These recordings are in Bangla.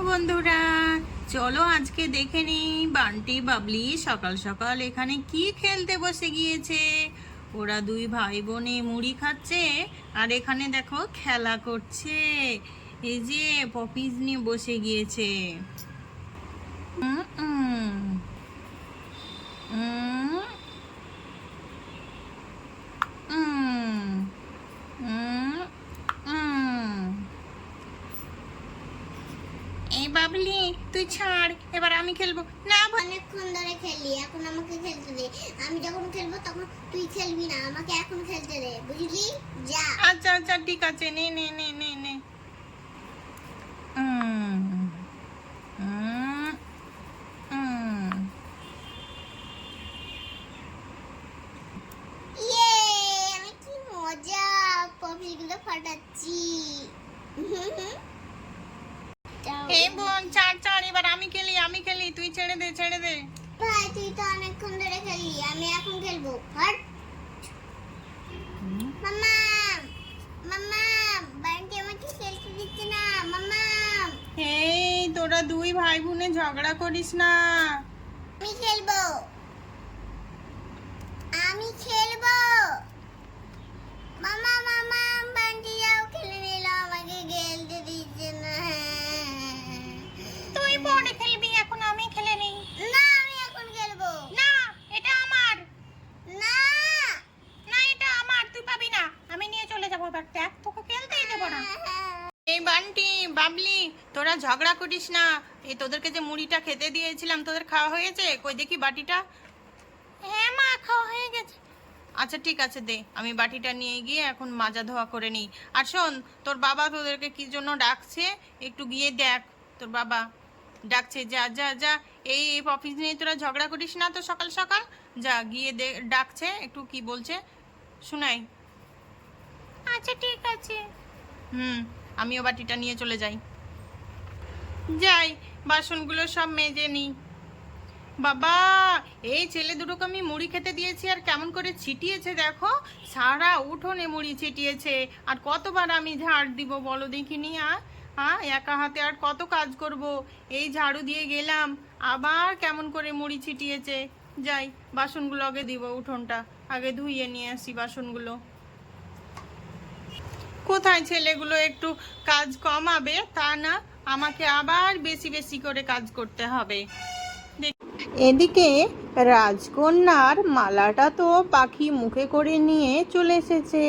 বন্ধুরা, চলো আজকে দেখে নিই বান্টি বাবলি সকাল সকাল এখানে কি খেলতে বসে গিয়েছে। ওরা দুই ভাই বোনে মুড়ি খাচ্ছে আর এখানে দেখো খেলা করছে। এই যে পপিজ নিয়ে বসে গিয়েছে। উম উম, উম, উম, উম, উম। এই বাবলি তুই ছাড়, এবার আমি খেলবো না। অনেকক্ষণ ধরে খেলি, এখন আমাকে খেলতে দে। আমি যখন খেলবো তখন তুই খেলবি না, আমাকে এখন খেলতে দে, বুঝলি? যা। আচ্ছা আচ্ছা ঠিক আছে, নে নে নে নে নে। উম, উম, উম। ইয়ে, আমি কি মজা পপিগুলো ফাটাচ্ছি। এই বোন ছাড় ছাড়, এবার আমি খেলি আমি খেলি, তুই ছেড়ে দে ছেড়ে দে। ভাই তুই তো অনেকক্ষণ ধরে খেলি, আমি এখন খেলবো। হট মাম্মা, মাম্মা, বান্টি আমাকে খেলতে দিচ্ছে না। মাম্মা, এই তোরা দুই ভাই বোনে ঝগড়া করিস না। আমি খেলবো, আমি খেলবো। মামা, মামা, বান্টি যাও খেলে নিল, আমাকে খেলতে দিচ্ছে না। তুই পরে খেলবি, এখন আমি খেলে নেই। না, আমি এখন খেলবো। না, এটা আমার। না, না, এটা আমার, তুই পাবি না। আমি নিয়ে চলে যাবো, এবার দেখ তোকে খেলতেই দেবো না। এই বান্টি বাবলি, তোরা ঝগড়া করিস না। এই তোদেরকে যে মুড়িটা খেতে দিয়েছিলাম, তোদের খাওয়া হয়েছে? কই দেখি বাটিটা। হ্যাঁ মা, খাওয়া হয়ে গেছে। আচ্ছা ঠিক আছে, দে, আমি বাটিটা নিয়ে গিয়ে এখন মাজা ধোয়া করে নিই। আর শোন, তোর বাবা তোদেরকে কি জন্য ডাকছে একটু গিয়ে দেখ। তোর বাবা ডাকছে, যা যা যা। এই অফিস নিয়ে তোরা ঝগড়া করিস না তো সকাল সকাল। যা গিয়ে ডাকছে, একটু কি বলছে শোনাই। আচ্ছা ঠিক আছে। আমিও বাটিটা নিয়ে চলে যাই। যাই, বাসনগুলো সব মেজে নিই। বাবা, এই ছেলে দুটোকে আমি মুড়ি খেতে দিয়েছি আর কেমন করে ছিটিয়েছে দেখো। সারা উঠোনে মুড়ি ছিটিয়েছে। আর কতবার আমি ঝাড় দিব বলো দেখিনি। একা হাতে আর কত কাজ করব। এই ঝাড়ু দিয়ে গেলাম, আবার কেমন করে মুড়ি ছিটিয়েছে। যাই, বাসনগুলো আগে দিব, উঠোনটা আগে ধুইয়ে নিয়ে আসি বাসনগুলো। কোথায় ছেলেগুলো একটু কাজ কমাবে, তা না, আমাকে আবার বেশি বেশি করে কাজ করতে হবে। এদিকে রাজকন্যার মালাটা তো পাখি মুখে করে নিয়ে চলে এসেছে।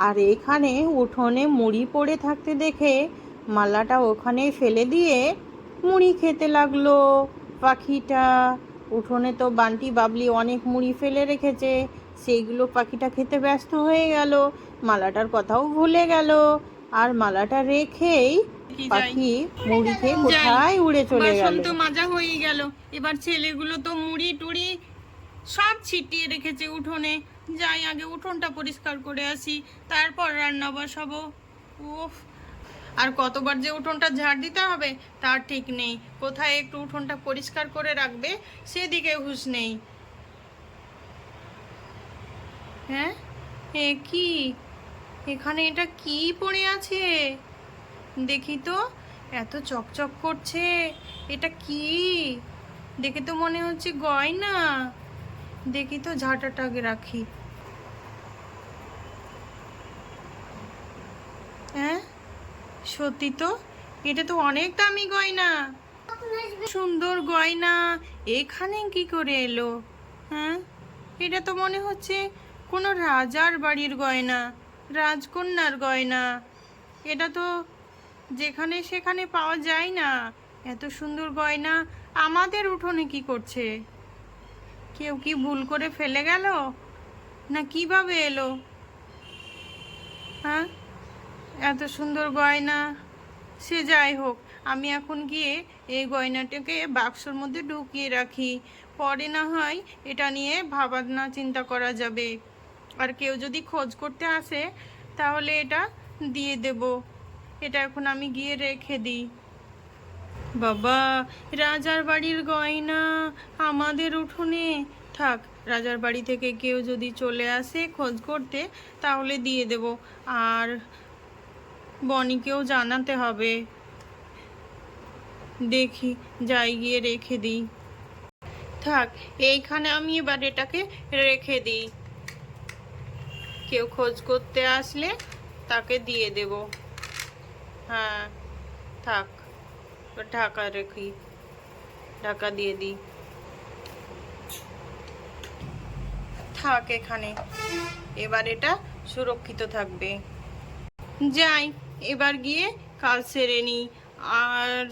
আর এখানে উঠোনে মুড়ি পড়ে থাকতে দেখে মালাটা ওখানে ফেলে দিয়ে মুড়ি খেতে লাগলো পাখিটা। উঠোনে তো বান্টি বাবলি অনেক মুড়ি ফেলে রেখেছে, সেইগুলো পাখিটা খেতে ব্যস্ত হয়ে গেল, মালাটার কথাও ভুলে গেল। আর মালাটা রেখেই পাখি মুড়ি খেয়ে কোথায় উড়ে চলে গেল। তো মাজা হয়ে গেল, এবার ছেলেগুলো তো মুড়ি টুড়ি সব ছিটিয়ে রেখেছে উঠোনে। যাই, আগে উঠোনটা পরিষ্কার করে আসি, তারপর রান্না বসাবো। উফ, আর কতবার যে উঠোনটা ঝাড় দিতে হবে তার ঠিক নেই। কোথায় একটু উঠোনটা পরিষ্কার করে রাখবে সেদিকে হুঁশ নেই। হ্যাঁ, এ কি, এখানে এটা কি পড়ে আছে দেখি তো। এত চকচক করছে, এটা কি? দেখে তো মনে হচ্ছে গয়না। দেখি তো, ঝাঁটাটা আগে রাখি। হ্যাঁ, সত্যি তো, এটা তো অনেক দামি গয়না, সুন্দর গয়না। এখানে কি করে এলো? হ্যাঁ, এটা তো মনে হচ্ছে কোনো রাজার বাড়ির গয়না, রাজকন্যার গয়না। এটা তো যেখানে সেখানে পাওয়া যায় না। এত সুন্দর গয়না আমাদের উঠোনে কি করছে? কেউ কি ভুল করে ফেলে গেল, না কিভাবে এলো? হ্যাঁ, এত সুন্দর গয়না। সে যাই হোক, আমি এখন গিয়ে এই গয়নাটাকে বাক্সর মধ্যে ঢুকিয়ে রাখি। পরে না হয় এটা নিয়ে ভাবনা চিন্তা করা যাবে। আর কেউ যদি খোঁজ করতে আসে তাহলে এটা দিয়ে দেব। এটা এখন আমি গিয়ে রেখে দিই। বাবা, রাজার বাড়ির গয়না আমাদের উঠোনে থাক। রাজার বাড়ি থেকে কেউ যদি চলে আসে খোঁজ করতে তাহলে দিয়ে দেব। আর বনিকেও জানাতে হবে। দেখি যাই গিয়ে রেখে দিই। থাক, এইখানে আমি এবার এটাকে রেখে দিই, কেউ খোঁজ করতে আসলে তাকে দিয়ে দেব। হ্যাঁ থাক, এবার ঢাকা রেখি, ঢাকা দিয়ে দিই। থাক এখানে, এবার এটা সুরক্ষিত থাকবে। যাই, এবার গিয়ে কাজ সেরে নিই। আর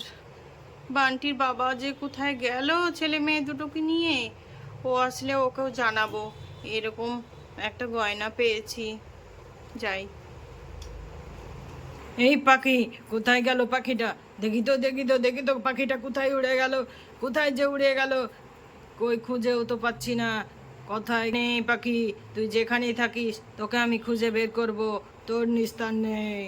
বান্টির বাবা যে কোথায় গেল ছেলে মেয়ে দুটোকে নিয়ে, ও আসলে ওকেও জানাবো এরকম একটা গয়না পেয়েছি। যাই। এই পাখি কোথায় গেল? পাখিটা দেখি তো, দেখি তো, দেখি তো, পাখিটা কোথায় উড়ে গেল? কোথায় যে উড়ে গেল? কই খুঁজেও তো পাচ্ছি না। কোথায় নেই পাখি? তুই যেখানেই থাকিস তোকে আমি খুঁজে বের করব, তোর নিস্তার নেই।